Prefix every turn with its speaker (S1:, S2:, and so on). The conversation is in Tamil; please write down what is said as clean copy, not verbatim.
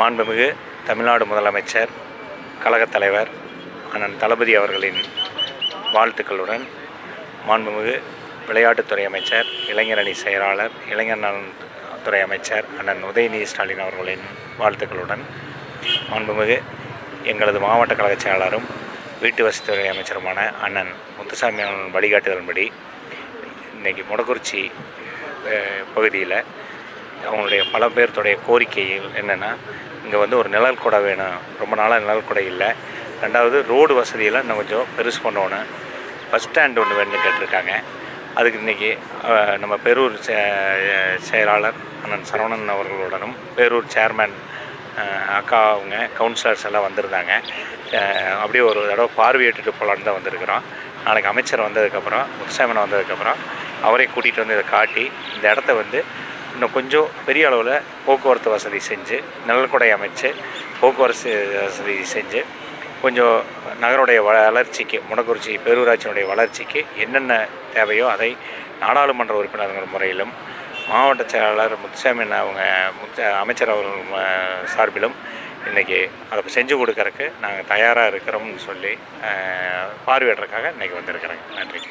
S1: மாண்புமிகு தமிழ்நாடு முதலமைச்சர் கழகத் தலைவர் அண்ணன் தளபதி அவர்களின் வாழ்த்துக்களுடன் மாண்புமிகு விளையாட்டுத்துறை அமைச்சர், இளைஞர் அணி செயலாளர், இளைஞர் நலத்துறை அமைச்சர் அண்ணன் உதயநிதி ஸ்டாலின் அவர்களின் வாழ்த்துக்களுடன் மாண்புமிகு எங்களது மாவட்ட கழகச் செயலாளரும் வீட்டு வசதித்துறை அமைச்சருமான அண்ணன் முத்துசாமி அவர்கள் வழிகாட்டுதலின்படி இன்றைக்கி மொடக்குறிச்சி பகுதியில் அவங்களுடைய பல பேர்த்துடைய கோரிக்கைகள் என்னென்னா, இங்கே ஒரு நிழல் குடை வேணும், ரொம்ப நாளாக நிழல் குடை இல்லை. ரெண்டாவது ரோடு வசதியெல்லாம் இன்னும் கொஞ்சம் பெருசு பண்ணணும். பஸ் ஸ்டாண்டு ஒன்று வேணும்னு கேட்டிருக்காங்க. அதுக்கு இன்றைக்கி நம்ம பேரூர் செயலாளர் அண்ணன் சரவணன் அவர்களுடனும் பேரூர் சேர்மேன் அக்கா அவங்க கவுன்சிலர்ஸ் எல்லாம் வந்திருந்தாங்க. அப்படியே ஒரு தடவை பார்வையிட்டுட்டு போகலான்னு தான் வந்திருக்கிறோம். நாளைக்கு அமைச்சர் வந்ததுக்கப்புறம், முத்துசாமி வந்ததுக்கப்புறம் அவரை கூட்டிகிட்டு வந்து இதை காட்டி இந்த இடத்த இன்னும் கொஞ்சம் பெரிய அளவில் போக்குவரத்து வசதி செஞ்சு, நிழல்குடை அமைச்சு போக்குவரத்து வசதி செஞ்சு கொஞ்சம் நகருடைய வளர்ச்சிக்கு, மொடக்குறிச்சி பேரூராட்சியினுடைய வளர்ச்சிக்கு என்னென்ன தேவையோ அதை நாடாளுமன்ற உறுப்பினர்கள் முறையிலும் மாவட்ட செயலாளர் முத்துசாமி அவங்க அமைச்சர் அவர்கள் சார்பிலும் இன்றைக்கி அதை செஞ்சு கொடுக்கறதுக்கு நாங்கள் தயாராக இருக்கிறோம்னு சொல்லி பார்வையிடுறதுக்காக இன்றைக்கி வந்திருக்கிறேங்க. நன்றி.